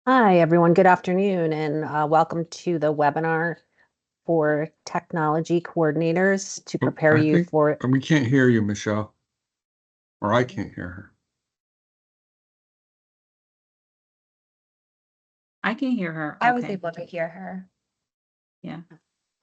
Hi, everyone. Good afternoon, and welcome to the webinar for technology coordinators to Oh, prepare I you think for. we can't hear you, Michelle, or I can't hear her. I can hear her. I was Okay. able to hear her. Yeah.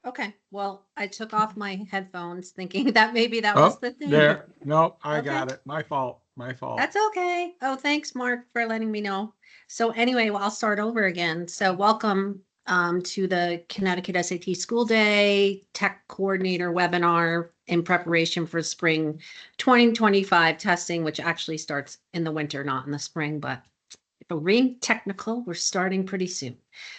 Okay, well, I took off my headphones thinking that maybe that was Oh, the thing. there. No, I Okay. got it. My fault. My fault. That's okay. Oh, thanks, Mark, for letting me know. So anyway, well, I'll start over again. So welcome to the Connecticut SAT School Day Tech Coordinator webinar in preparation for spring 2025 testing, which actually starts in the winter, not in the spring, but if we're being technical, we're starting pretty soon.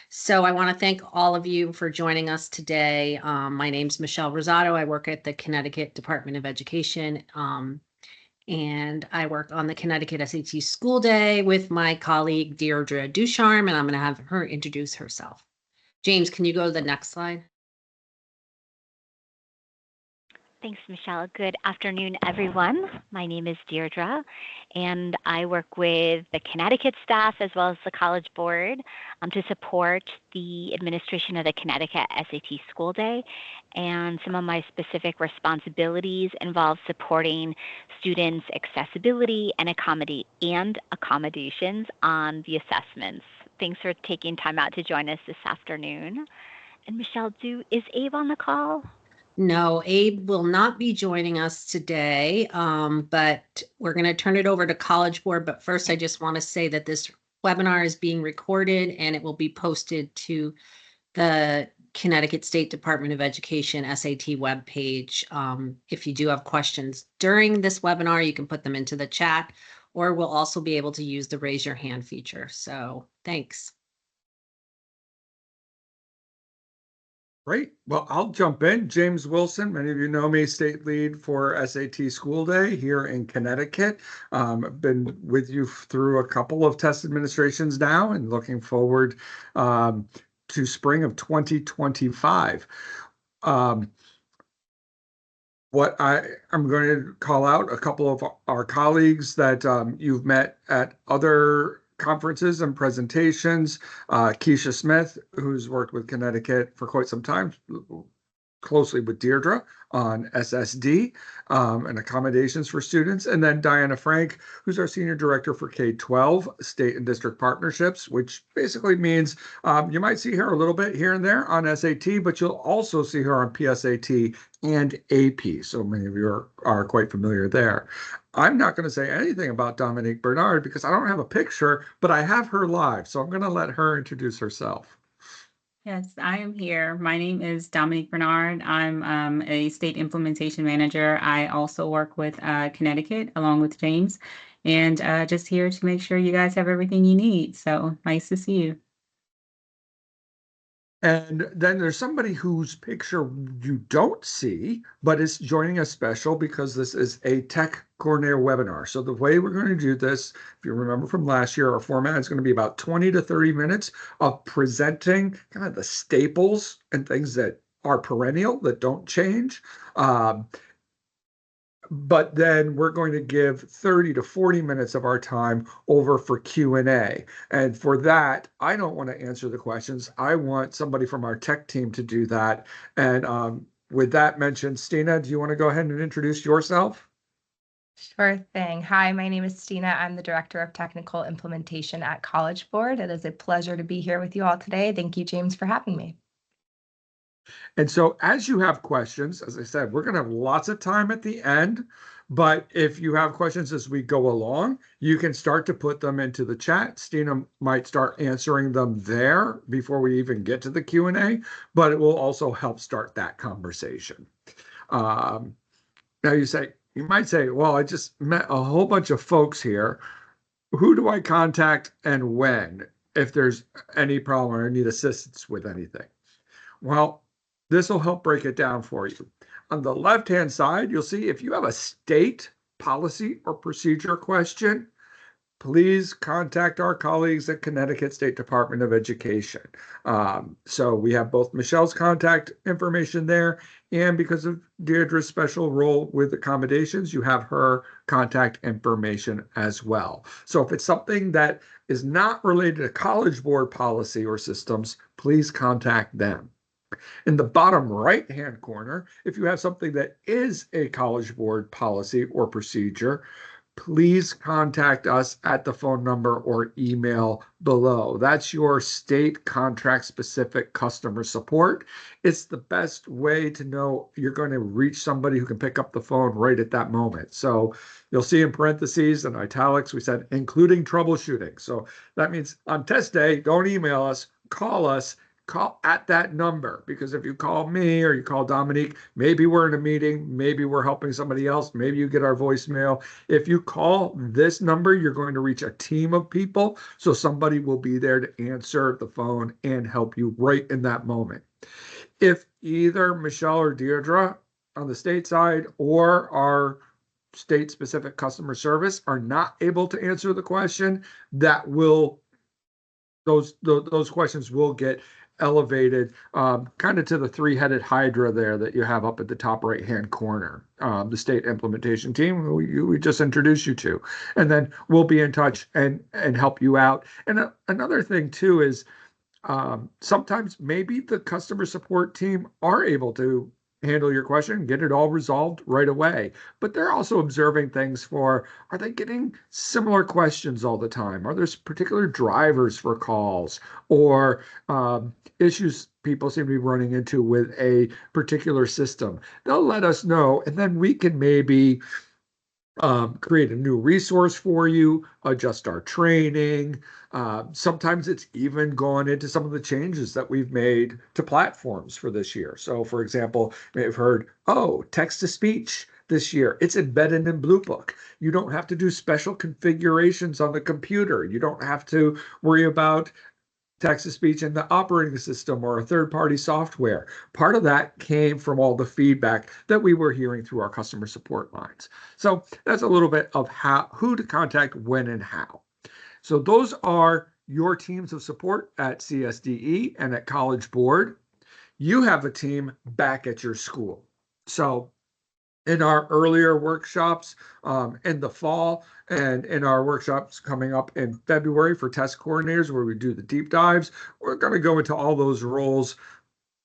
So I want to thank all of you for joining us today. My name's Michelle Rosato. I work at the Connecticut Department of Education. And I work on the Connecticut SAT School Day with my colleague Deirdre Ducharme, and I'm going to have her introduce herself. James, can you go to the next slide? Thanks, Michelle. Good afternoon, everyone. My name is Deirdre, and I work with the Connecticut staff as well as the College Board to support the administration of the Connecticut SAT School Day. And some of my specific responsibilities involve supporting students' accessibility and accommodations on the assessments. Thanks for taking time out to join us this afternoon. And Michelle, is Abe on the call? No, Abe will not be joining us today, but we're going to turn it over to College Board. But first, I just want to say that this webinar is being recorded and it will be posted to the Connecticut State Department of Education SAT webpage. If you do have questions during this webinar, you can put them into the chat, or we'll also be able to use the raise your hand feature. So thanks. Great. Well, I'll jump in. James Wilson, many of you know me, state lead for SAT School Day here in Connecticut. I've been with you through a couple of test administrations now and looking forward to spring of 2025. What I'm going to call out a couple of our colleagues that you've met at other conferences and presentations. Keisha Smith, who's worked with Connecticut for quite some time, closely with Deirdre on SSD and accommodations for students. And then Diana Frank, who's our Senior Director for K-12 State and District Partnerships, which basically means you might see her a little bit here and there on SAT, but you'll also see her on PSAT and AP. So many of you are quite familiar there. I'm not going to say anything about Dominique Bernard because I don't have a picture, but I have her live. So I'm going to let her introduce herself. Yes, I am here. My name is Dominique Bernard. I'm a state implementation manager. I also work with Connecticut along with James, and just here to make sure you guys have everything you need. So nice to see you. And then there's somebody whose picture you don't see, but is joining us special because this is a tech coordinator webinar. So the way we're going to do this, if you remember from last year, our format is going to be about 20 to 30 minutes of presenting kind of the staples and things that are perennial, that don't change. But then we're going to give 30 to 40 minutes of our time over for Q&A. And for that, I don't want to answer the questions. I want somebody from our tech team to do that. And with that mentioned, Stina, do you want to go ahead and introduce yourself? Sure thing. Hi, my name is Stina. I'm the Director of Technical Implementation at College Board. It is a pleasure to be here with you all today. Thank you, James, for having me. And so as you have questions, as I said, we're going to have lots of time at the end. But if you have questions as we go along, you can start to put them into the chat. Stina might start answering them there before we even get to the Q&A, but it will also help start that conversation. Now you might say, well, I just met a whole bunch of folks here. Who do I contact and when if there's any problem or I need assistance with anything? Well, this will help break it down for you. On the left-hand side, you'll see if you have a state policy or procedure question, please contact our colleagues at Connecticut State Department of Education. So we have both Michelle's contact information there, and because of Deirdre's special role with accommodations, you have her contact information as well. So if it's something that is not related to College Board policy or systems, please contact them. In the bottom right-hand corner, if you have something that is a College Board policy or procedure, please contact us at the phone number or email below. That's your state contract specific customer support. It's the best way to know you're going to reach somebody who can pick up the phone right at that moment. So you'll see in parentheses and italics, we said, including troubleshooting. So that means on test day, don't email us, call us. Call at that number, because if you call me or you call Dominique, maybe we're in a meeting, maybe we're helping somebody else, maybe you get our voicemail. If you call this number, you're going to reach a team of people, so somebody will be there to answer the phone and help you right in that moment. If either Michelle or Deirdre on the state side or our state-specific customer service are not able to answer the question, that will those questions will get elevated kind of to the three-headed hydra there that you have up at the top right-hand corner, the state implementation team who we just introduced you to, and then we'll be in touch and help you out. And another thing too is sometimes maybe the customer support team are able to handle your question, get it all resolved right away. But they're also observing things for, are they getting similar questions all the time? Are there particular drivers for calls or issues people seem to be running into with a particular system? They'll let us know, and then we can maybe create a new resource for you, adjust our training. Sometimes it's even gone into some of the changes that we've made to platforms for this year. So for example, you may have heard, text to speech this year, it's embedded in Blue Book. You don't have to do special configurations on the computer. You don't have to worry about text-to-speech in the operating system or a third-party software. Part of that came from all the feedback that we were hearing through our customer support lines. So that's a little bit of who to contact, when, and how. So those are your teams of support at CSDE and at College Board. You have a team back at your school. So in our earlier workshops in the fall and in our workshops coming up in February for test coordinators where we do the deep dives, we're going to go into all those roles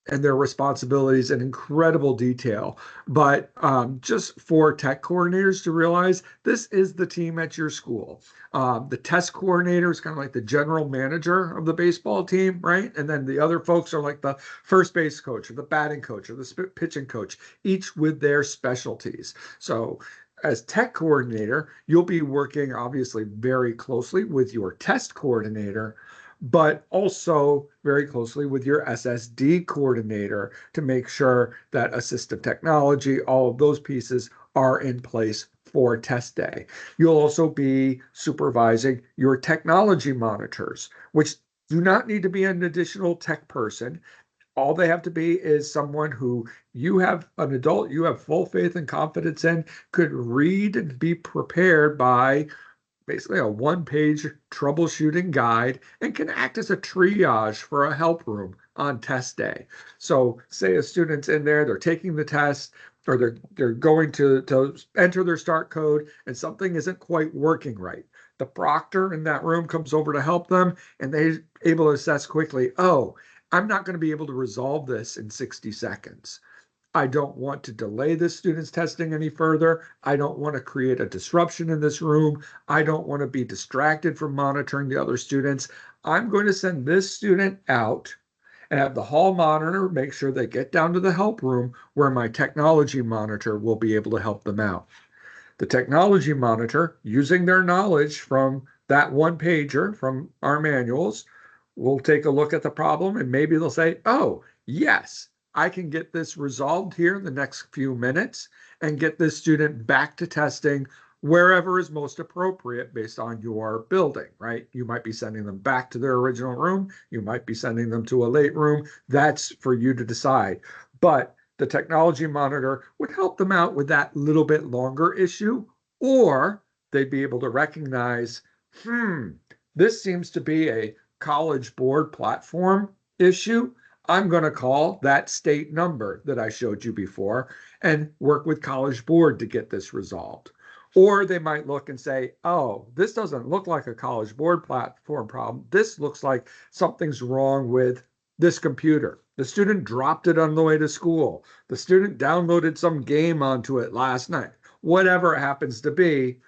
and their responsibilities in incredible detail. But just for tech coordinators to realize, this is the team at your school. The test coordinator is kind of like the general manager of the baseball team, right? And then the other folks are like the first base coach or the batting coach or the pitching coach, each with their specialties. So as tech coordinator, you'll be working obviously very closely with your test coordinator, but also very closely with your SSD coordinator to make sure that assistive technology, all of those pieces are in place for test day. You'll also be supervising your technology monitors, which do not need to be an additional tech person. All they have to be is someone who you have, an adult you have full faith and confidence in, could read and be prepared by basically a one-page troubleshooting guide and can act as a triage for a help room on test day. So say a student's in there, they're taking the test, or they're going to enter their start code and something isn't quite working right. The proctor in that room comes over to help them and they're able to assess quickly, I'm not going to be able to resolve this in 60 seconds. I don't want to delay this student's testing any further. I don't want to create a disruption in this room. I don't want to be distracted from monitoring the other students. I'm going to send this student out and have the hall monitor make sure they get down to the help room where my technology monitor will be able to help them out. The technology monitor, using their knowledge from that one pager from our manuals, will take a look at the problem and maybe they'll say, yes, I can get this resolved here in the next few minutes and get this student back to testing wherever is most appropriate based on your building, right? You might be sending them back to their original room. You might be sending them to a late room. That's for you to decide. But the technology monitor would help them out with that little bit longer issue, or they'd be able to recognize this seems to be a College Board platform issue. I'm going to call that state number that I showed you before and work with College Board to get this resolved. Or they might look and say, oh, this doesn't look like a College Board platform problem. This looks like something's wrong with this computer. The student dropped it on the way to school. The student downloaded some game onto it last night. Whatever it happens to be,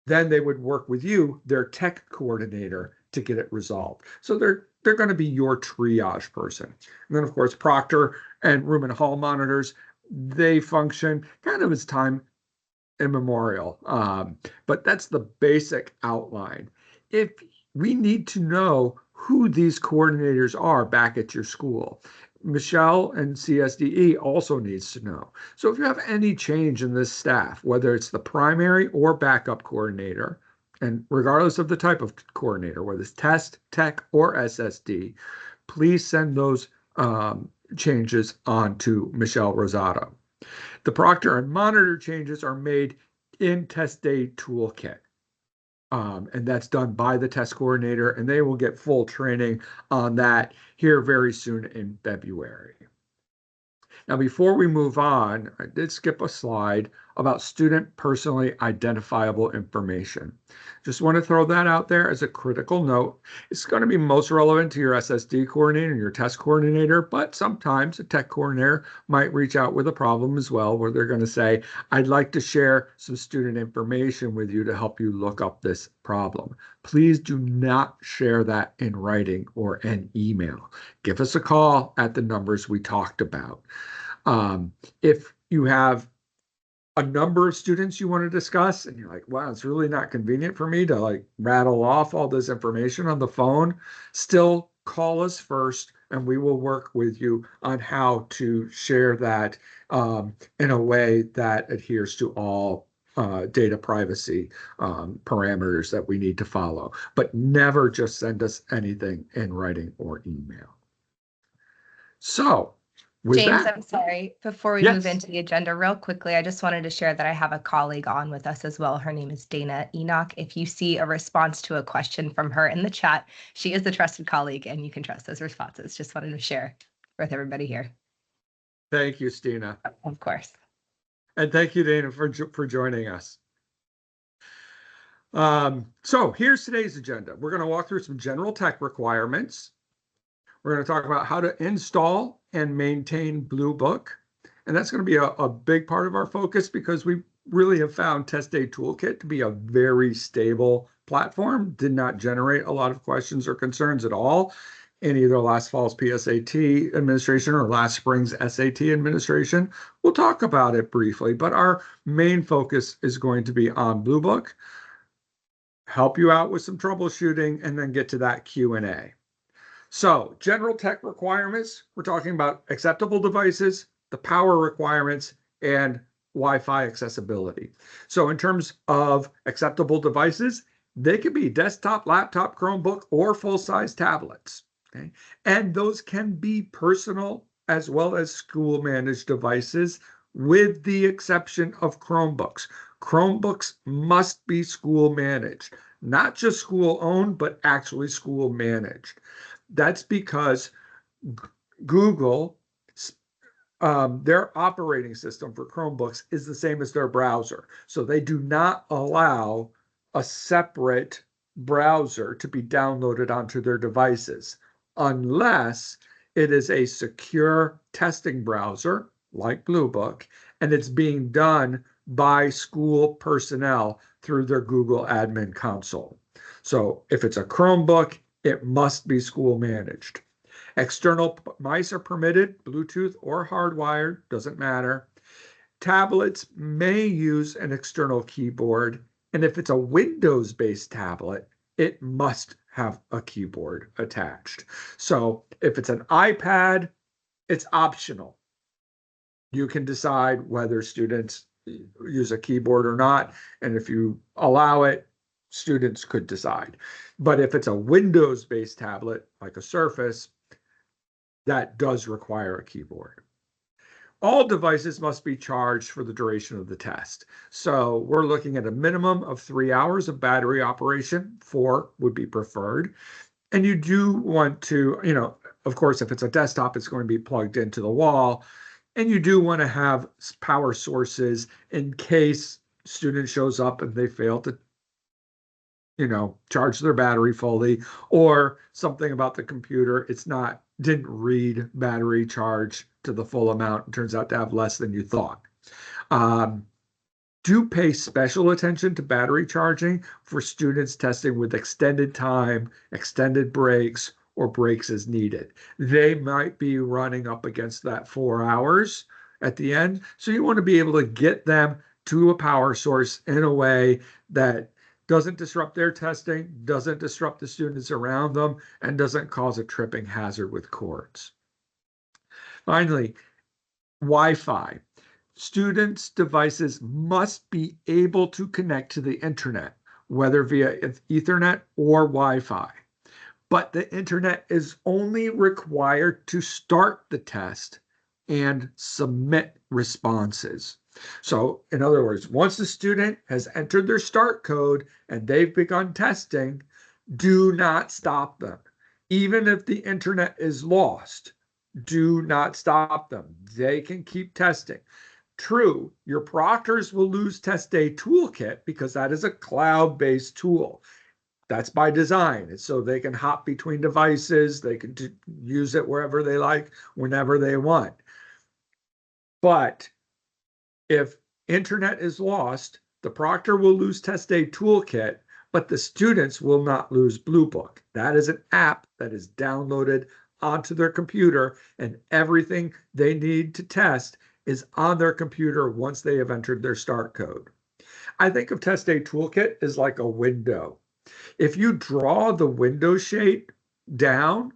then they would work with you, their tech coordinator, to get it resolved. So they're going to be your triage person. And then, of course, Proctor and room and hall monitors, they function kind of as time immemorial. But that's the basic outline. If we need to know who these coordinators are back at your school, Michelle and CSDE also needs to know. So if you have any change in this staff, whether it's the primary or backup coordinator, and regardless of the type of coordinator, whether it's test, tech, or SSD, please send those changes on to Michelle Rosato. The Proctor and monitor changes are made in Test Day Toolkit. And that's done by the test coordinator, and they will get full training on that here very soon in February. Now, before we move on, I did skip a slide about student personally identifiable information. Just want to throw that out there as a critical note. It's going to be most relevant to your SSD coordinator and your test coordinator, but sometimes a tech coordinator might reach out with a problem as well, where they're going to say, I'd like to share some student information with you to help you look up this problem. Please do not share that in writing or an email. Give us a call at the numbers we talked about. If you have a number of students you want to discuss and you're like, wow, it's really not convenient for me to like rattle off all this information on the phone, still call us first and we will work with you on how to share that in a way that adheres to all data privacy parameters that we need to follow. But never just send us anything in writing or email. So, with James, that, I'm sorry. Before we move into the agenda real quickly, I just wanted to share that I have a colleague on with us as well. Her name is Dana Enoch. If you see a response to a question from her in the chat, she is a trusted colleague and you can trust those responses. Just wanted to share with everybody here. Thank you, Stina. Of course. And thank you, Dana, for joining us. So here's today's agenda. We're going to walk through some general tech requirements. We're going to talk about how to install and maintain Blue Book. And that's going to be a big part of our focus because we really have found Test Day Toolkit to be a very stable platform, did not generate a lot of questions or concerns at all in either last fall's PSAT administration or last spring's SAT administration. We'll talk about it briefly, but our main focus is going to be on Blue Book, help you out with some troubleshooting, and then get to that Q&A. So general tech requirements, we're talking about acceptable devices, the power requirements, and Wi-Fi accessibility. So in terms of acceptable devices, they could be desktop, laptop, Chromebook, or full-size tablets. Okay? And those can be personal as well as school-managed devices, with the exception of Chromebooks. Chromebooks must be school-managed, not just school-owned, but actually school-managed. That's because Google, their operating system for Chromebooks is the same as their browser. So they do not allow a separate browser to be downloaded onto their devices unless it is a secure testing browser like Blue Book, and it's being done by school personnel through their Google Admin Console. So if it's a Chromebook, it must be school managed. External mice are permitted, Bluetooth or hardwired, doesn't matter. Tablets may use an external keyboard, and if it's a Windows-based tablet, it must have a keyboard attached. So if it's an iPad, it's optional. You can decide whether students use a keyboard or not, and if you allow it, students could decide. But if it's a Windows-based tablet, like a Surface, that does require a keyboard. All devices must be charged for the duration of the test. So we're looking at a minimum of 3 hours of battery operation. 4 would be preferred. And you do want to, of course, if it's a desktop, it's going to be plugged into the wall. And you do want to have power sources in case student shows up and they fail to, charge their battery fully, or something about the computer. Didn't read battery charge to the full amount. It turns out to have less than you thought. Do pay special attention to battery charging for students testing with extended time, extended breaks, or breaks as needed. They might be running up against that 4 hours at the end. So you want to be able to get them to a power source in a way that doesn't disrupt their testing, doesn't disrupt the students around them, and doesn't cause a tripping hazard with cords. Finally, Wi-Fi. Students' devices must be able to connect to the internet, whether via Ethernet or Wi-Fi. But the internet is only required to start the test and submit responses. So in other words, once the student has entered their start code and they've begun testing, do not stop them. Even if the internet is lost, do not stop them. They can keep testing. True, your proctors will lose Test Day Toolkit because that is a cloud-based tool. That's by design. It's so they can hop between devices. They can use it wherever they like, whenever they want. But if internet is lost, the proctor will lose Test Day Toolkit, but the students will not lose Bluebook. That is an app that is downloaded onto their computer, and everything they need to test is on their computer once they have entered their start code. I think of Test Day Toolkit as like a window. If you draw the window shape down,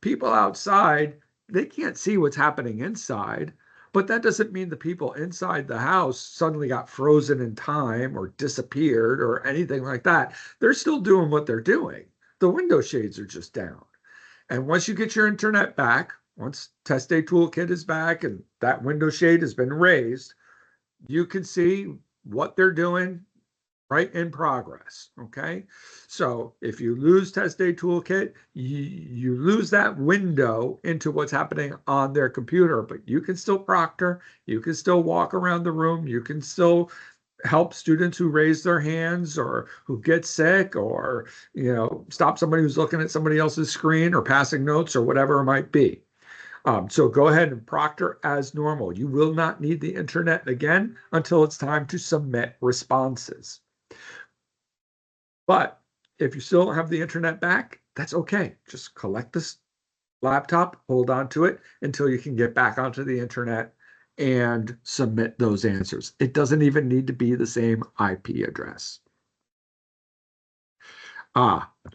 people outside, they can't see what's happening inside, but that doesn't mean the people inside the house suddenly got frozen in time or disappeared or anything like that. They're still doing what they're doing. The window shades are just down. And once you get your internet back, once Test Day Toolkit is back and that window shade has been raised, you can see what they're doing right in progress, okay? So if you lose Test Day Toolkit, you lose that window into what's happening on their computer, but you can still proctor, you can still walk around the room, you can still help students who raise their hands or who get sick, or stop somebody who's looking at somebody else's screen or passing notes or whatever it might be. So go ahead and proctor as normal. You will not need the internet again until it's time to submit responses. But if you still don't have the internet back, that's okay. Just collect this laptop, hold on to it until you can get back onto the internet and submit those answers. It doesn't even need to be the same IP address.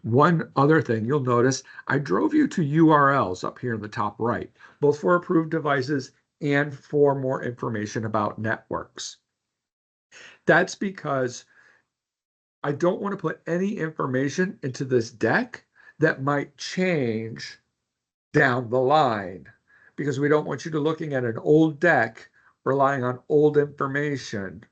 One other thing you'll notice, I drove you to URLs up here in the top right, both for approved devices and for more information about networks. That's because I don't want to put any information into this deck that might change down the line, because we don't want you to looking at an old deck, relying on old information,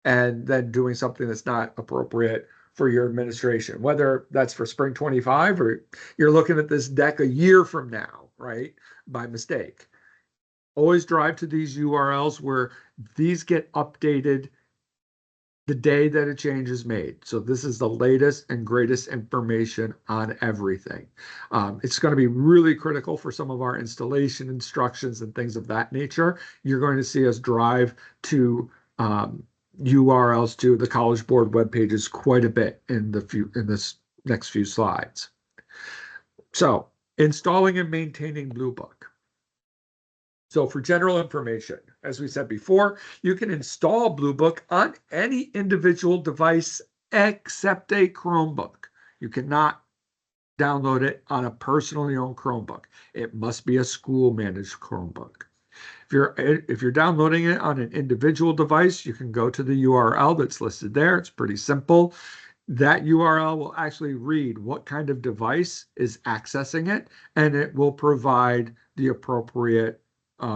and then doing something that's not appropriate for your administration, whether that's for spring 25 or you're looking at this deck a year from now, right, by mistake. Always drive to these URLs where these get updated the day that a change is made. So this is the latest and greatest information on everything. It's going to be really critical for some of our installation instructions and things of that nature. You're going to see us drive to URLs to the College Board web pages quite a bit in this next few slides. So installing and maintaining Bluebook. So for general information, as we said before, you can install Bluebook on any individual device except a Chromebook. You cannot download it on a personally owned Chromebook. It must be a school-managed Chromebook. If you're downloading it on an individual device, you can go to the URL that's listed there. It's pretty simple. That URL will actually read what kind of device is accessing it, and it will provide the appropriate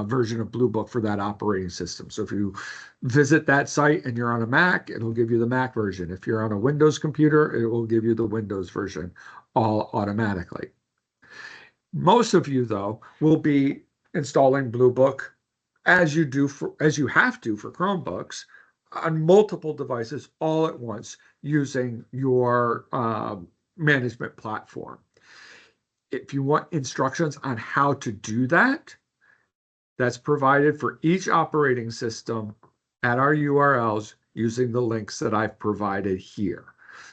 version of Bluebook for that operating system. So if you visit that site and you're on a Mac, it'll give you the Mac version. If you're on a Windows computer, it will give you the Windows version all automatically. Most of you, though, will be installing Bluebook as you have to for Chromebooks on multiple devices all at once using your management platform. If you want instructions on how to do that, that's provided for each operating system at our URLs using the links that I've provided here.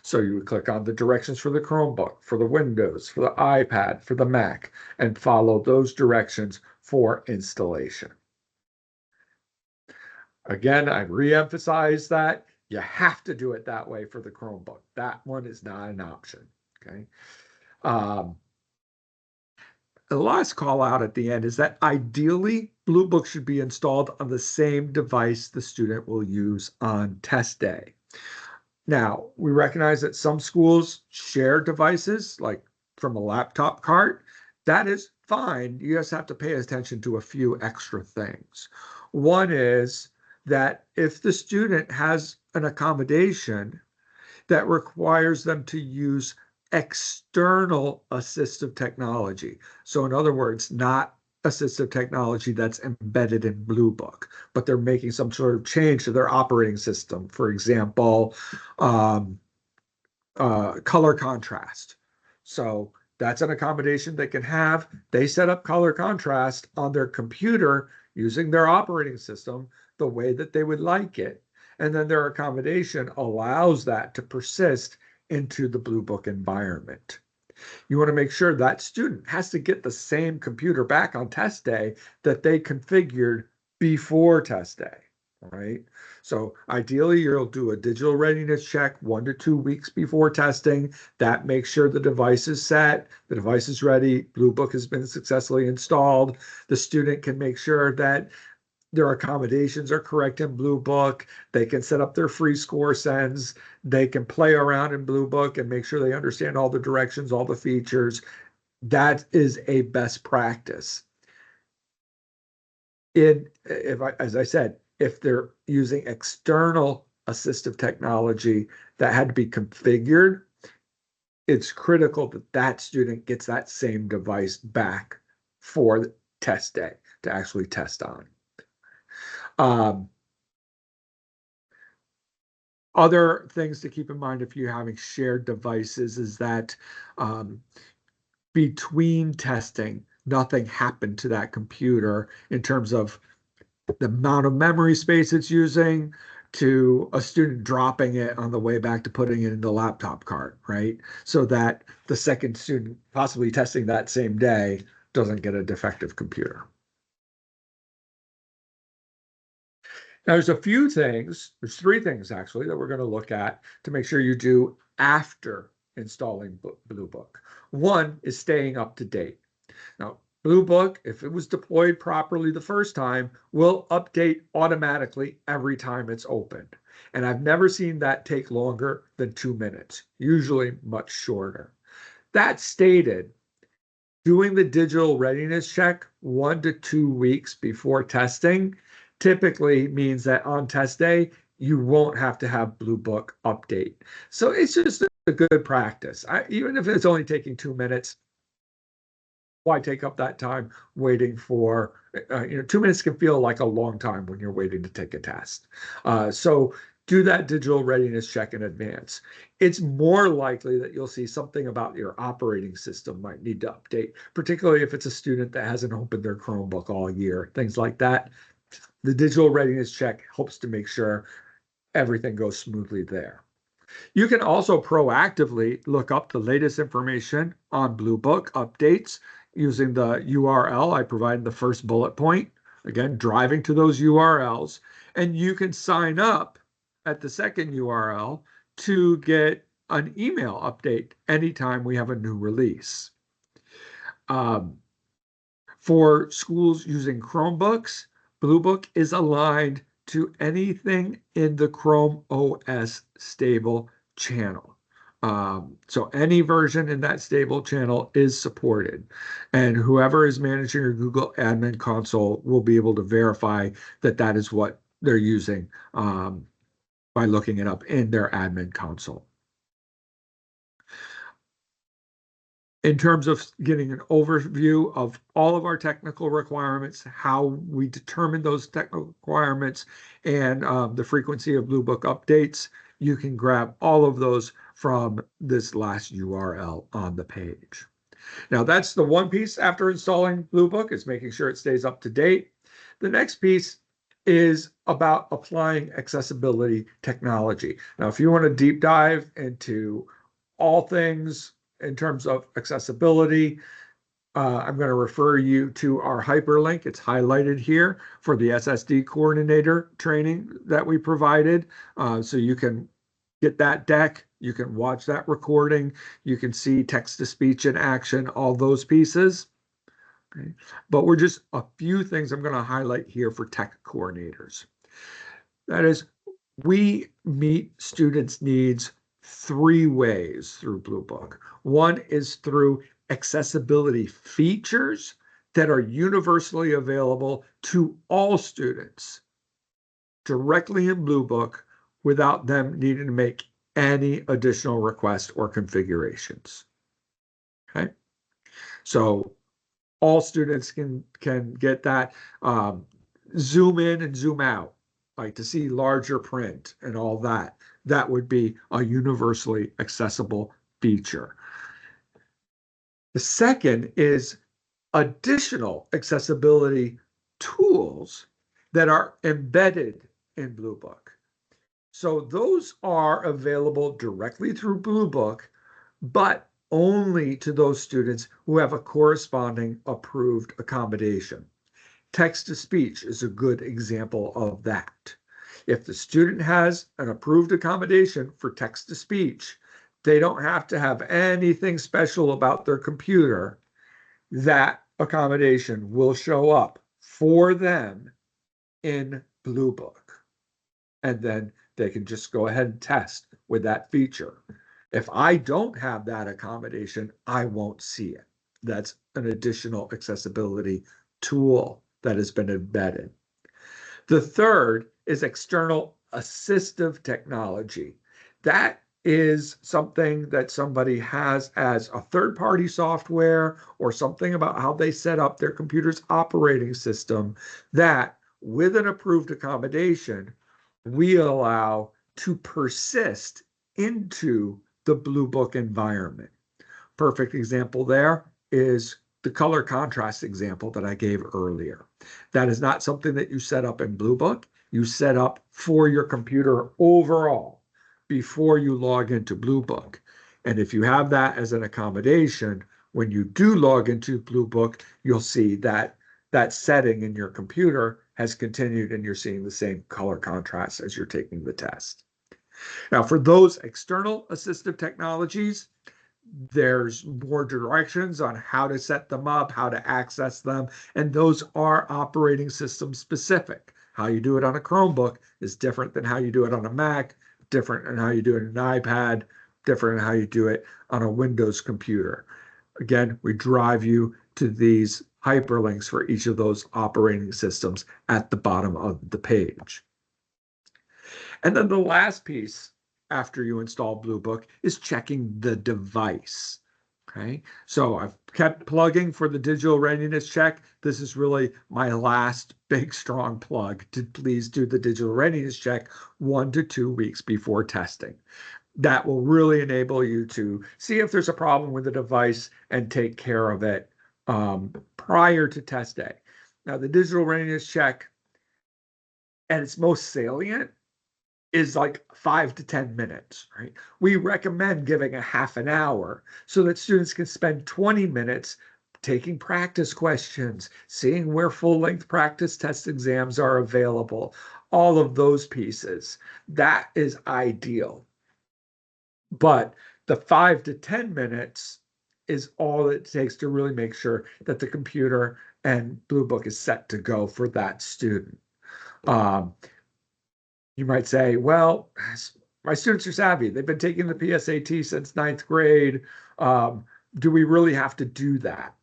So you would click on the directions for the Chromebook, for the Windows, for the iPad, for the Mac, and follow those directions for installation. Again, I re-emphasize that you have to do it that way for the Chromebook. That one is not an option, okay? The last call out at the end is that ideally, Bluebook should be installed on the same device the student will use on test day. Now, we recognize that some schools share devices, like from a laptop cart. That is fine. You just have to pay attention to a few extra things. One is that if the student has an accommodation that requires them to use external assistive technology, so in other words, not assistive technology that's embedded in Bluebook, but they're making some sort of change to their operating system. For example, color contrast. So that's an accommodation they can have. They set up color contrast on their computer using their operating system the way that they would like it. And then their accommodation allows that to persist into the Bluebook environment. You want to make sure that student has to get the same computer back on test day that they configured before test day, all right? So ideally, you'll do a digital readiness check 1 to 2 weeks before testing. That makes sure the device is set, the device is ready, Bluebook has been successfully installed. The student can make sure that their accommodations are correct in Bluebook. They can set up their free score sends. They can play around in Bluebook and make sure they understand all the directions, all the features. That is a best practice. As I said, if they're using external assistive technology that had to be configured, it's critical that that student gets that same device back for the test day to actually test on. Other things to keep in mind if you're having shared devices is that between testing, nothing happened to that computer in terms of the amount of memory space it's using to a student dropping it on the way back to putting it in the laptop cart, right? So that the second student possibly testing that same day doesn't get a defective computer. Now, there's a few things, there's 3 things actually that we're going to look at to make sure you do after installing Bluebook. One is staying up to date. Now, Bluebook, if it was deployed properly the first time, will update automatically every time it's opened. And I've never seen that take longer than 2 minutes, usually much shorter. That stated, doing the digital readiness check 1 to 2 weeks before testing typically means that on test day, you won't have to have Bluebook update. So it's just a good practice. Even if it's only taking 2 minutes, why take up that time waiting for, 2 minutes can feel like a long time when you're waiting to take a test. So do that digital readiness check in advance. It's more likely that you'll see something about your operating system might need to update, particularly if it's a student that hasn't opened their Chromebook all year, things like that. The digital readiness check helps to make sure everything goes smoothly there. You can also proactively look up the latest information on Bluebook updates using the URL I provided in the first bullet point. Again, driving to those URLs, and you can sign up at the second URL to get an email update anytime we have a new release. For schools using Chromebooks, Bluebook is aligned to anything in the Chrome OS stable channel. So any version in that stable channel is supported. And whoever is managing your Google Admin Console will be able to verify that that is what they're using by looking it up in their admin console. In terms of getting an overview of all of our technical requirements, how we determine those technical requirements, and the frequency of Bluebook updates, you can grab all of those from this last URL on the page. Now, that's the one piece after installing Bluebook, is making sure it stays up to date. The next piece is about applying accessibility technology. Now, if you want to deep dive into all things in terms of accessibility, I'm going to refer you to our hyperlink. It's highlighted here for the SSD coordinator training that we provided. So you can get that deck, you can watch that recording, you can see text-to-speech in action, all those pieces. Okay. But we're just a few things I'm going to highlight here for tech coordinators. That is, we meet students' needs 3 ways through Bluebook. One is through accessibility features that are universally available to all students directly in Bluebook without them needing to make any additional requests or configurations. Okay, so all students can get that. Zoom in and zoom out, like to see larger print and all that. That would be a universally accessible feature. The second is additional accessibility tools that are embedded in Bluebook. So those are available directly through Bluebook, but only to those students who have a corresponding approved accommodation. Text-to-speech is a good example of that. If the student has an approved accommodation for text-to-speech, they don't have to have anything special about their computer. That accommodation will show up for them in Bluebook. And then they can just go ahead and test with that feature. If I don't have that accommodation, I won't see it. That's an additional accessibility tool that has been embedded. The third is external assistive technology. That is something that somebody has as a third-party software or something about how they set up their computer's operating system that, with an approved accommodation, we allow to persist into the Bluebook environment. Perfect example there is the color contrast example that I gave earlier. That is not something that you set up in Bluebook. You set up for your computer overall before you log into Bluebook. And if you have that as an accommodation, when you do log into Bluebook, you'll see that that setting in your computer has continued and you're seeing the same color contrast as you're taking the test. Now, for those external assistive technologies, there's more directions on how to set them up, how to access them, and those are operating system specific. How you do it on a Chromebook is different than how you do it on a Mac, different than how you do it on an iPad, different than how you do it on a Windows computer. Again, we drive you to these hyperlinks for each of those operating systems at the bottom of the page. And then the last piece after you install Bluebook is checking the device. Okay, so I've kept plugging for the digital readiness check. This is really my last big strong plug to please do the digital readiness check 1 to 2 weeks before testing. That will really enable you to see if there's a problem with the device and take care of it prior to test day. Now, the digital readiness check at its most salient is like 5 to 10 minutes, right? We recommend giving a half an hour so that students can spend 20 minutes taking practice questions, seeing where full-length practice test exams are available, all of those pieces. That is ideal. But the 5 to 10 minutes is all it takes to really make sure that the computer and Bluebook is set to go for that student. You might say, well, my students are savvy. They've been taking the PSAT since ninth grade. Do we really have to do that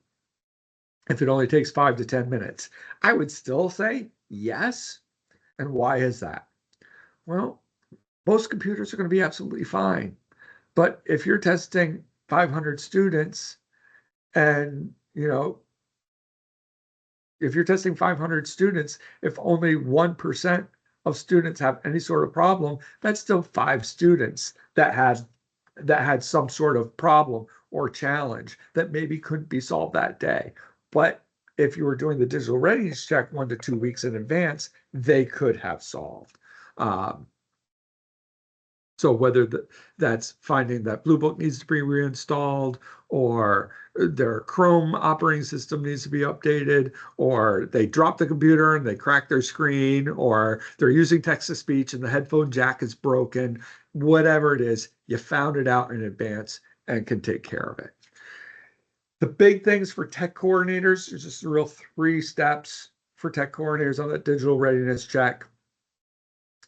if it only takes 5 to 10 minutes? I would still say yes. And why is that? Well, most computers are going to be absolutely fine. But if you're testing 500 students and, if you're testing 500 students, if only 1% of students have any sort of problem, that's still 5 students that had some sort of problem or challenge that maybe couldn't be solved that day. But if you were doing the digital readiness check 1 to 2 weeks in advance, they could have solved. So whether that's finding that Blue Book needs to be reinstalled, or their Chrome operating system needs to be updated, or they drop the computer and they crack their screen, or they're using text-to-speech and the headphone jack is broken, whatever it is, you found it out in advance and can take care of it. The big things for tech coordinators, there's just real 3 steps for tech coordinators on that digital readiness check.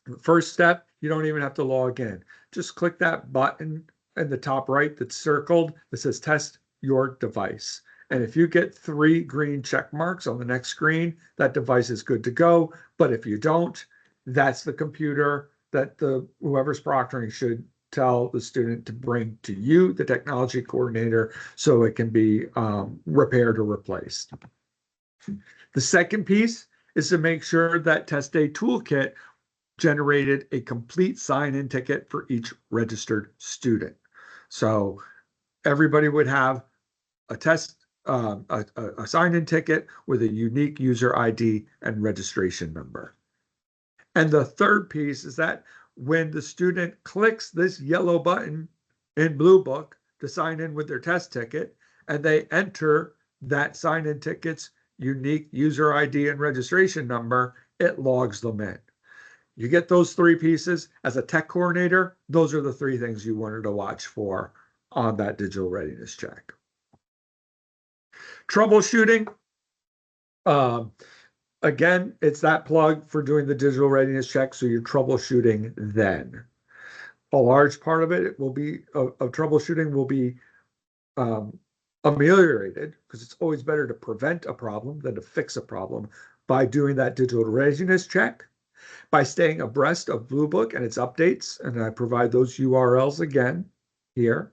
The first step, you don't even have to log in. Just click that button in the top right that's circled that says test your device. And if you get 3 green check marks on the next screen, that device is good to go. But if you don't, that's the computer that whoever's proctoring should tell the student to bring to you, the technology coordinator, so it can be repaired or replaced. The second piece is to make sure that Test Day Toolkit generated a complete sign-in ticket for each registered student. So everybody would have a a sign-in ticket with a unique user ID and registration number. And the third piece is that when the student clicks this yellow button in Blue Book to sign in with their test ticket, and they enter that sign-in ticket's unique user ID and registration number, it logs them in. You get those 3 pieces as a tech coordinator. Those are the 3 things you wanted to watch for on that digital readiness check. Troubleshooting. Again, it's that plug for doing the digital readiness check. So you're troubleshooting then. A large part of it will be of troubleshooting will be ameliorated, because it's always better to prevent a problem than to fix a problem, by doing that digital readiness check, by staying abreast of Blue Book and its updates, and I provide those URLs again here,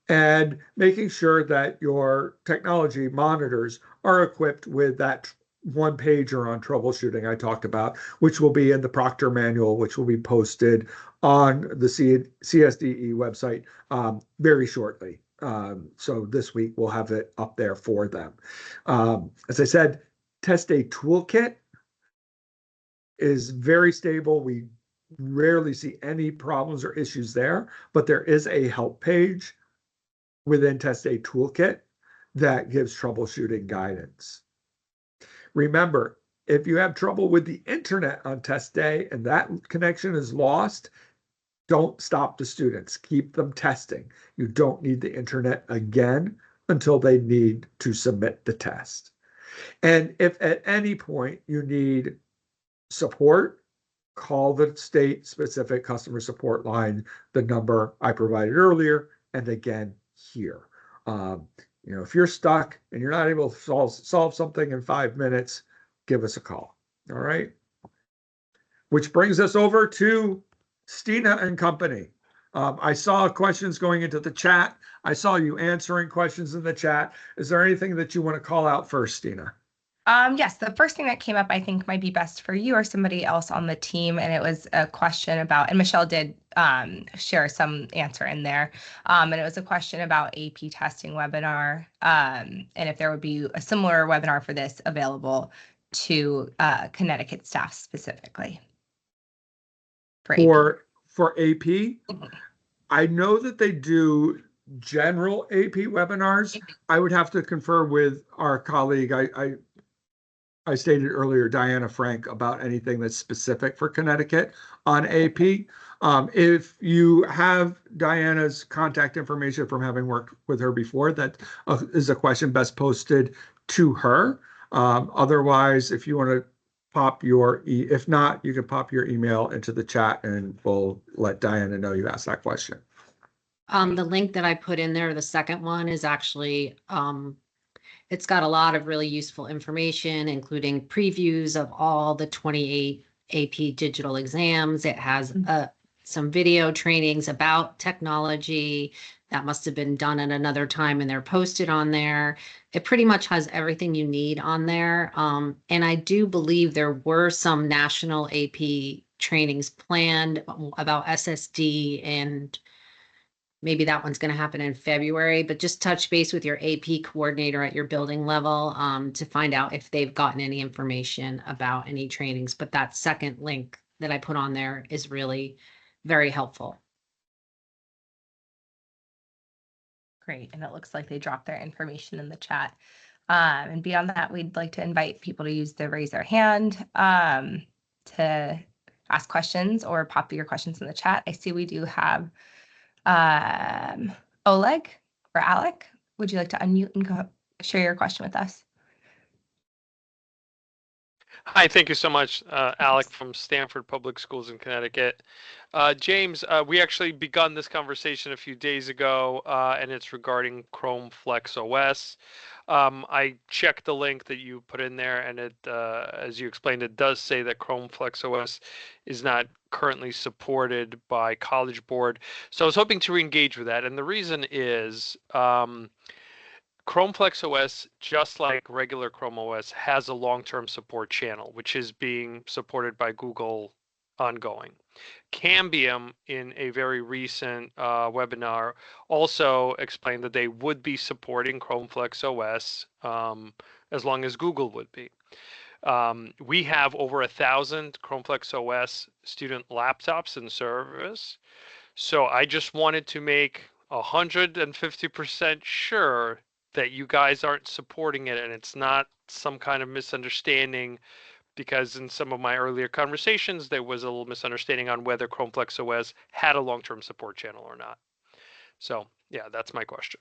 and making sure that your technology monitors are equipped with that 1-pager on troubleshooting I talked about, which will be in the Proctor manual, which will be posted on the CSDE website very shortly. So this week we'll have it up there for them. As I said, Test Day Toolkit is very stable. We rarely see any problems or issues there, but there is a help page within Test Day Toolkit that gives troubleshooting guidance. Remember, if you have trouble with the internet on test day and that connection is lost, don't stop the students. Keep them testing. You don't need the internet again until they need to submit the test. And if at any point you need support, call the state-specific customer support line, the number I provided earlier, and again here. If you're stuck and you're not able to solve something in 5 minutes, give us a call. All right. Which brings us over to Stina and company. I saw questions going into the chat. I saw you answering questions in the chat. Is there anything that you want to call out first, Stina? Yes, the first thing that came up, I think might be best for you or somebody else on the team. And it was a question about, and Michelle did share some answer in there. And it was a question about AP testing webinar, and if there would be a similar webinar for this available to Connecticut staff specifically. For AP, I know that they do general AP webinars. I would have to confer with our colleague. I stated earlier, Diana Frank, about anything that's specific for Connecticut on AP. If you have Diana's contact information from having worked with her before, that is a question best posted to her. Otherwise, if you want to pop your, if not, you can pop your email into the chat and we'll let Diana know you asked that question. The link that I put in there, the second one is actually, it's got a lot of really useful information, including previews of all the 28 AP digital exams. It has some video trainings about technology that must have been done at another time and they're posted on there. It pretty much has everything you need on there. And I do believe there were some national AP trainings planned about SSD, and maybe that one's going to happen in February, but just touch base with your AP coordinator at your building level to find out if they've gotten any information about any trainings. But that second link that I put on there is really very helpful. Great. And it looks like they dropped their information in the chat. And beyond that, we'd like to invite people to use the raise their hand to ask questions or pop your questions in the chat. I see we do have Oleg or Alec. Would you like to unmute and share your question with us? Hi, thank you so much, Alec from Stanford Public Schools in Connecticut. James, we actually begun this conversation a few days ago, and it's regarding Chrome Flex OS. I checked the link that you put in there, and it, as you explained, it does say that Chrome Flex OS is not currently supported by College Board. So I was hoping to re-engage with that, and the reason is Chrome Flex OS, just like regular Chrome OS, has a long-term support channel, which is being supported by Google ongoing. Cambium, in a very recent webinar, also explained that they would be supporting Chrome Flex OS as long as Google would be. We have over 1,000 Chrome Flex OS student laptops in service. So I just wanted to make 150% sure that you guys aren't supporting it and it's not some kind of misunderstanding, because in some of my earlier conversations, there was a little misunderstanding on whether Chrome Flex OS had a long-term support channel or not. So yeah, that's my question.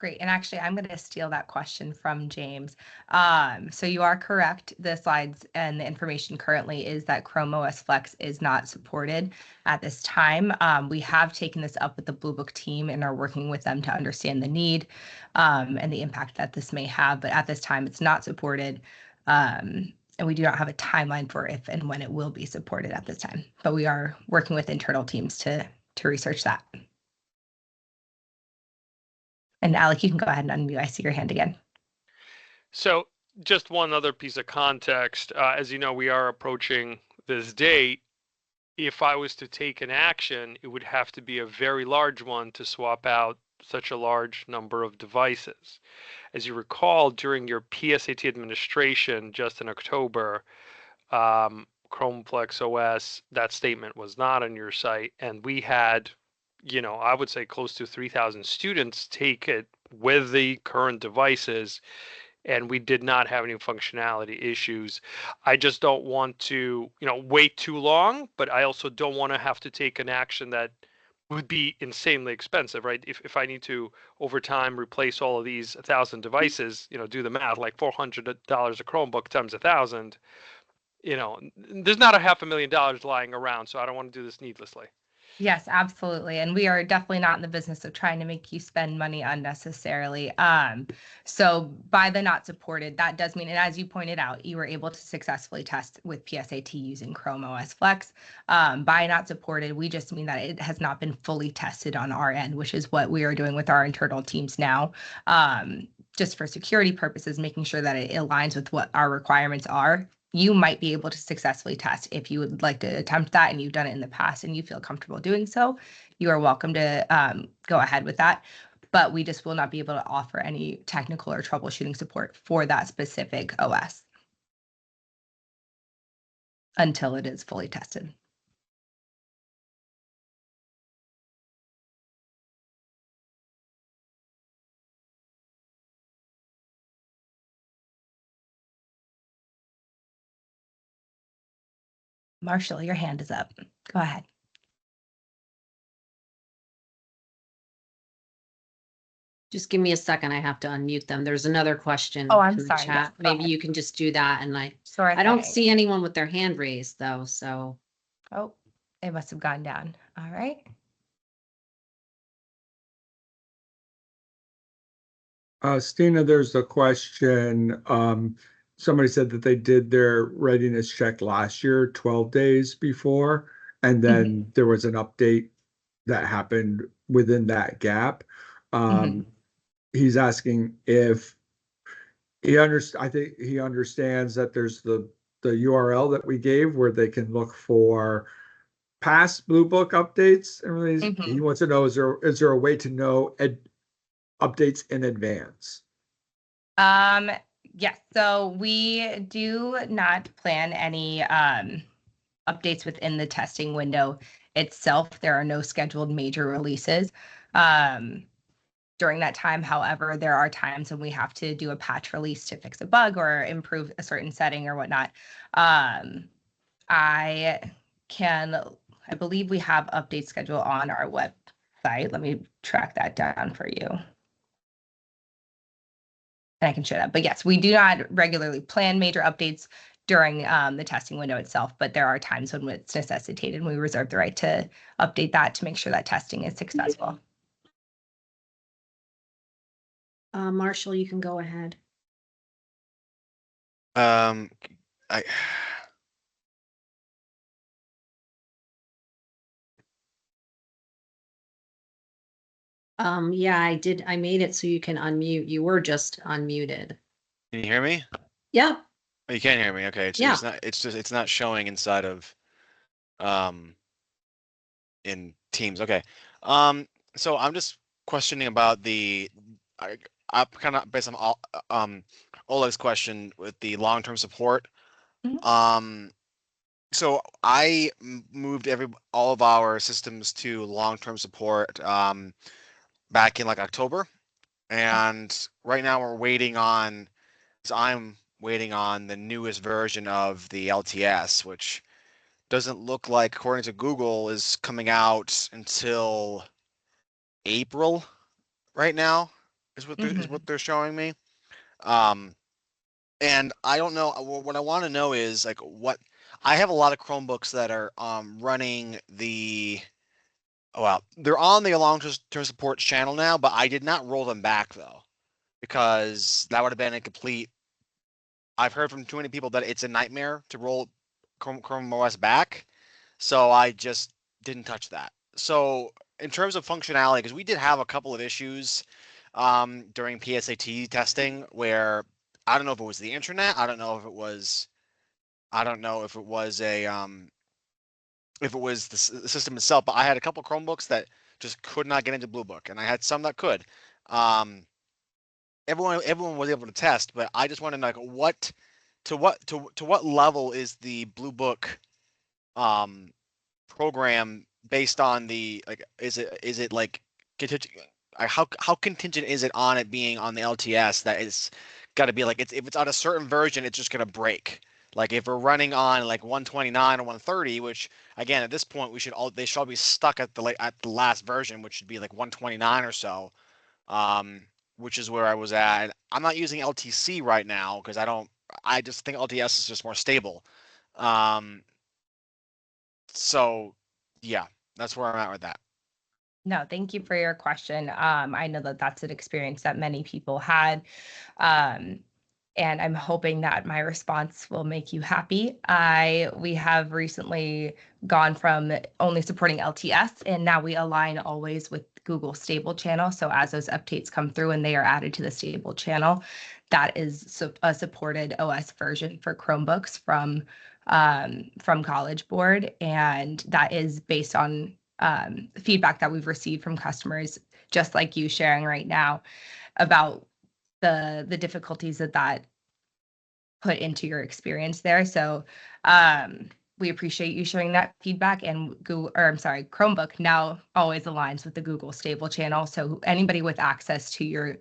Great. And actually, I'm going to steal that question from James. So you are correct. The slides and the information currently is that Chrome OS Flex is not supported at this time. We have taken this up with the Blue Book team and are working with them to understand the need and the impact that this may have. But at this time, it's not supported. And we do not have a timeline for if and when it will be supported at this time. But we are working with internal teams to research that. And Alec, you can go ahead and unmute. I see your hand again. So just one other piece of context. As you know, we are approaching this date. If I was to take an action, it would have to be a very large one to swap out such a large number of devices. As you recall, during your PSAT administration just in October, Chrome Flex OS, that statement was not on your site. And we had, you know, I would say close to 3,000 students take it with the current devices, and we did not have any functionality issues. I just don't want to, you know, wait too long, but I also don't want to have to take an action that would be insanely expensive, right? If I need to, over time, replace all of these 1,000 devices, you know, do the math, like $400 a Chromebook times 1,000, you know, there's not $500,000 lying around, so I don't want to do this needlessly. Yes, absolutely. And we are definitely not in the business of trying to make you spend money unnecessarily. So by the not supported, that does mean, and as you pointed out, you were able to successfully test with PSAT using Chrome OS Flex. By not supported, we just mean that it has not been fully tested on our end, which is what we are doing with our internal teams now. Just for security purposes, making sure that it aligns with what our requirements are. You might be able to successfully test if you would like to attempt that and you've done it in the past and you feel comfortable doing so. You are welcome to go ahead with that, but we just will not be able to offer any technical or troubleshooting support for that specific OS until it is fully tested. Marshall, your hand is up. Go ahead. Just give me a second. I have to unmute them. There's another question. Oh, I'm in the sorry. chat. Yes, go Maybe ahead. you can just do that and Sure I don't thing. see anyone with their hand raised though, so. Oh, it must have gone down. All right. Stina, there's a question. Somebody said that they did their readiness check last year, 12 days before, and then there was an update that happened within that gap. He's asking if I think he understands that there's the URL that we gave where they can look for past Blue Book updates. And really, he wants to know, is there a way to know updates in advance? Yes, so we do not plan any updates within the testing window itself. There are no scheduled major releases during that time. However, there are times when we have to do a patch release to fix a bug or improve a certain setting or whatnot. I believe we have update schedule on our website. Let me track that down for you. And I can share that. But yes, we do not regularly plan major updates during the testing window itself, but there are times when it's necessitated and we reserve the right to update that to make sure that testing is successful. Marshall, you can go ahead. I Yeah, I made it so you can unmute. You were just unmuted. Can you hear me? Yeah. Oh, you can hear me. Okay. Yeah. It's not showing inside of in Teams. Okay. So I'm just questioning about I kind of based on Oleg's question with the long-term support. So I moved all of our systems to long-term support back in like October, and right now I'm waiting on the newest version of the LTS, which doesn't look like, according to Google, is coming out until April right now, is what they're showing me. And I don't know, what I want to know is like I have a lot of Chromebooks that are running they're on the long-term support channel now, but I did not roll them back though, because that would have been a complete. I've heard from too many people that it's a nightmare to roll Chrome OS back, so I just didn't touch that. So in terms of functionality, because we did have a couple of issues during PSAT testing where I don't know if it was the internet, I don't know if it was the system itself, but I had a couple Chromebooks that just could not get into Bluebook, and I had some that could. Everyone was able to test, but I just want to know like, to what level is the Bluebook program based on the, like, is it like contingent? How contingent is it on it being on the LTS that it's got to be like, if it's on a certain version, it's just gonna break. Like if we're running on like 129 or 130, which again at this point they should all be stuck at the last version, which should be like 129 or so, which is where I was at. I'm not using LTC right now because I just think LTS is just more stable. So yeah, that's where I'm at with that. No, thank you for your question. I know that that's an experience that many people had. And I'm hoping that my response will make you happy. We have recently gone from only supporting LTS, and now we align always with Google Stable Channel. So as those updates come through and they are added to the Stable Channel, that is a supported OS version for Chromebooks from College Board, and that is based on feedback that we've received from customers, just like you sharing right now, about the difficulties that put into your experience there. So we appreciate you sharing that feedback, and Chromebook now always aligns with the Google Stable Channel. So anybody with access to your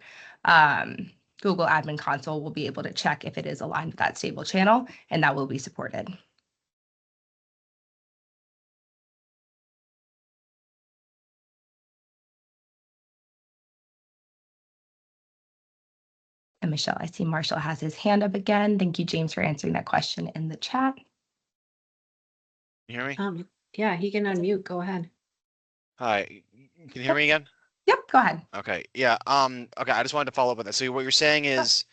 Google Admin Console will be able to check if it is aligned with that stable channel, and that will be supported. And Michelle, I see Marshall has his hand up again. Thank you, James, for answering that question in the chat. You hear me? Yeah, he can unmute. Go ahead. Hi, can you hear me again? Yep, go ahead. Okay, yeah, okay, I just wanted to follow up with that. So what you're saying is,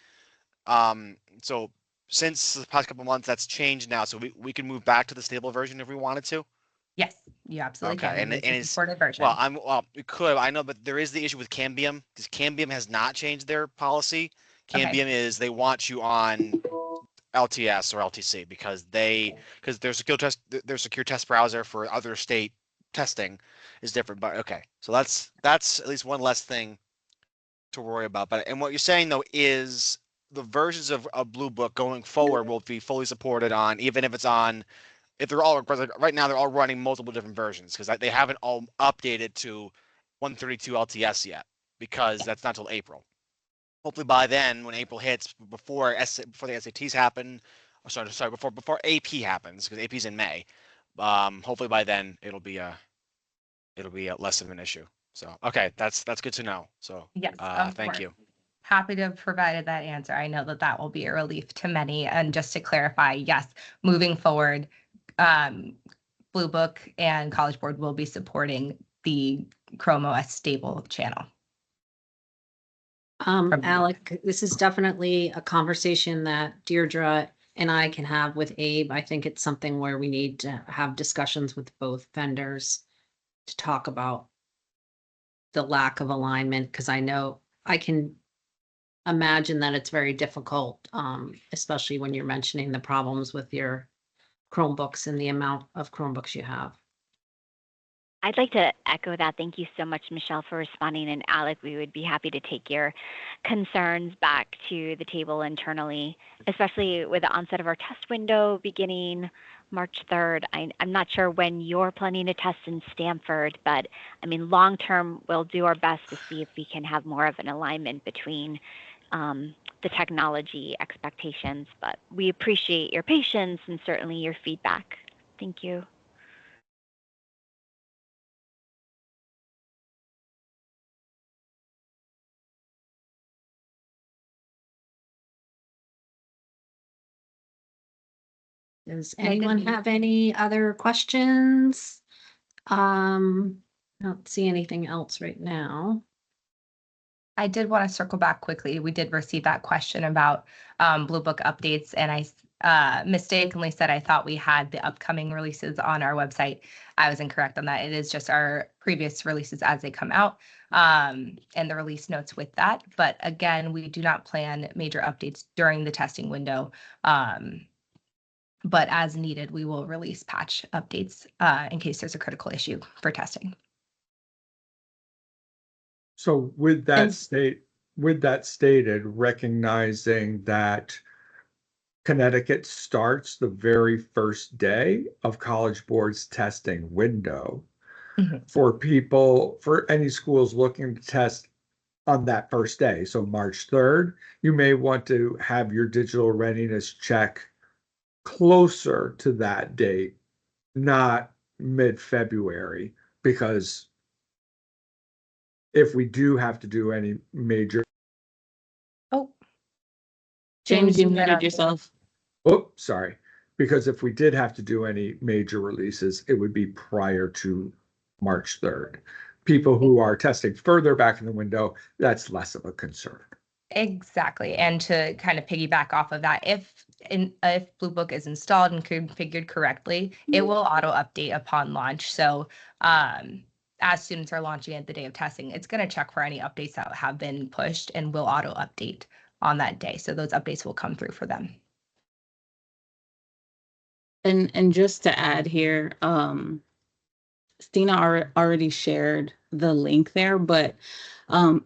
so since the past couple months, that's changed now, so we can move back to the stable version if we wanted to? Yes, you absolutely Okay, can. and It is and the it's supported version. well, we could. I know, but there is the issue with Cambium because Cambium has not changed their policy. Okay. Cambium is they want you on LTS or LTC because their secure test browser for other state testing is different. But okay, so that's at least one less thing to worry about. But and what you're saying though is the versions of Blue Book going forward will be fully supported on, even if it's on, if they're all right now they're all running multiple different versions because they haven't all updated to 132 LTS yet because that's not till April. Hopefully by then, when April hits, before the SATs happen, before AP happens, because AP's in May. Hopefully by then it'll be less of an issue. So okay, that's good to know. So Yes, thank course. you. Happy to have provided that answer. I know that will be a relief to many. And just to clarify, yes, moving forward, Blue Book and College Board will be supporting the Chrome OS stable channel. Alec, this is definitely a conversation that Deirdre and I can have with Abe. I think it's something where we need to have discussions with both vendors to talk about the lack of alignment, because I know I can imagine that it's very difficult, especially when you're mentioning the problems with your Chromebooks and the amount of Chromebooks you have. I'd like to echo that. Thank you so much, Michelle, for responding. And Alec, we would be happy to take your concerns back to the table internally, especially with the onset of our test window beginning March 3rd. I'm not sure when you're planning to test in Stanford, but I mean, long term, we'll do our best to see if we can have more of an alignment between the technology expectations. But we appreciate your patience and certainly your feedback. Thank you. Does anyone have any other questions? I don't see anything else right now. I did want to circle back quickly. We did receive that question about Blue Book updates, and I mistakenly said I thought we had the upcoming releases on our website. I was incorrect on that. It is just our previous releases as they come out, and the release notes with that. But again, we do not plan major updates during the testing window. But as needed, we will release patch updates in case there's a critical issue for testing. So with that stated, recognizing that Connecticut starts the very first day of College Board's testing window, for any schools looking to test on that first day, so March 3rd, you may want to have your digital readiness check closer to that date, not mid-February, because if we do have to do any major. Oh, James, you muted yourself. Oh, sorry. Because if we did have to do any major releases, it would be prior to March 3rd. People who are testing further back in the window, that's less of a concern. Exactly. And to kind of piggyback off of that, if Blue Book is installed and configured correctly, it will auto update upon launch. So as students are launching at the day of testing, it's going to check for any updates that have been pushed and will auto update on that day. So those updates will come through for them. And just to add here, Stina already shared the link there, but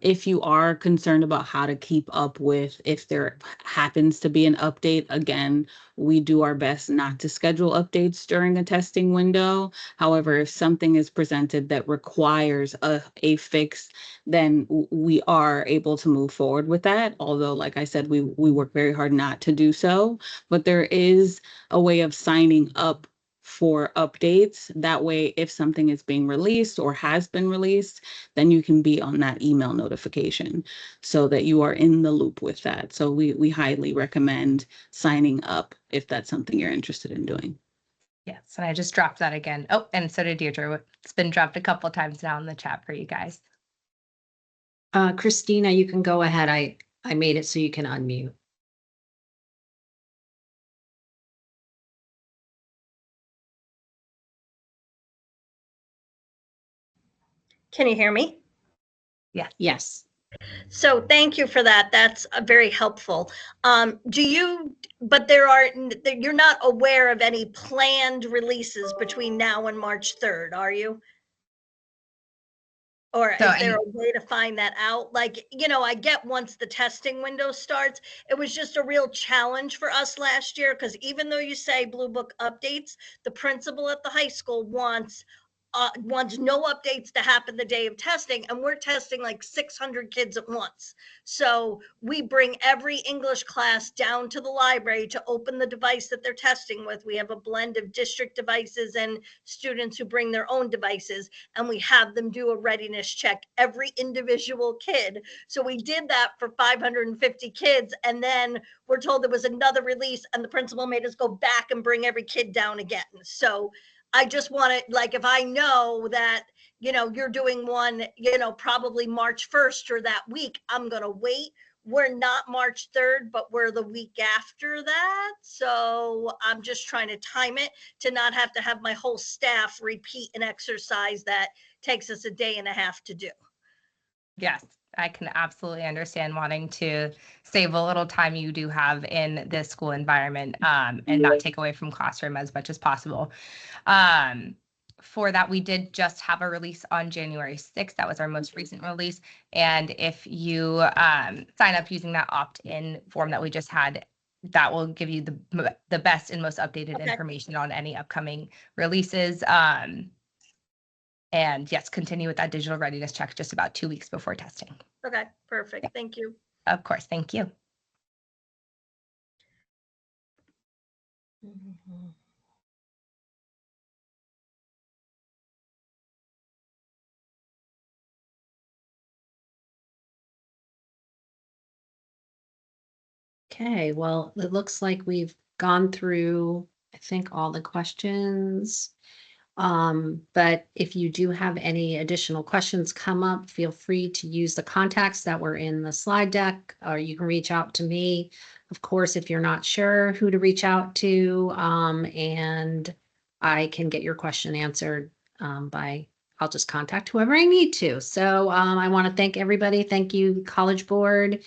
if you are concerned about how to keep up with if there happens to be an update, again, we do our best not to schedule updates during a testing window. However, if something is presented that requires a fix, then we are able to move forward with that. Although, like I said, we work very hard not to do so, but there is a way of signing up for updates. That way, if something is being released or has been released, then you can be on that email notification so that you are in the loop with that. So we highly recommend signing up if that's something you're interested in doing. Yes, and I just dropped that again. Oh, and so did Deirdre. It's been dropped a couple times now in the chat for you guys. Christina, you can go ahead. I made it so you can unmute. Can you hear me? Yes. So thank you for that. That's very helpful. But you're not aware of any planned releases between now and March 3rd, are you? Or So is there a way to find that out? Like, I get once the testing window starts, it was just a real challenge for us last year because even though you say Blue Book updates, the principal at the high school wants no updates to happen the day of testing, and we're testing like 600 kids at once. So we bring every English class down to the library to open the device that they're testing with. We have a blend of district devices and students who bring their own devices, and we have them do a readiness check, every individual kid. So we did that for 550 kids, and then we're told there was another release, and the principal made us go back and bring every kid down again. So I just want to, like, if I know that, you're doing one, probably March 1st or that week, I'm going to wait. We're not March 3rd, but we're the week after that. So I'm just trying to time it to not have to have my whole staff repeat an exercise that takes us a day and a half to do. yes, I can absolutely understand wanting to save a little time you do have in this school environment and not take away from classroom as much as possible. For that, we did just have a release on January 6th. That was our most recent release. And if you sign up using that opt-in form that we just had, that will give you the best and most updated information on any upcoming releases. And yes, continue with that digital readiness check just about 2 weeks before testing. Okay, perfect. Thank you. Of course. Thank you. Okay, well, it looks like we've gone through, I think, all the questions. But if you do have any additional questions come up, feel free to use the contacts that were in the slide deck, or you can reach out to me. Of course, if you're not sure who to reach out to, and I can get your question answered I'll just contact whoever I need to. So I want to thank everybody. Thank you, College Board,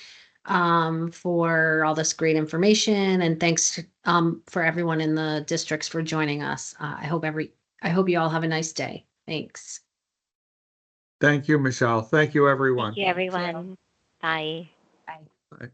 for all this great information, and thanks for everyone in the districts for joining us. I hope you all have a nice day. Thanks. Thank you, Michelle. Thank you, everyone. Thank you, everyone. Bye. Bye. Bye.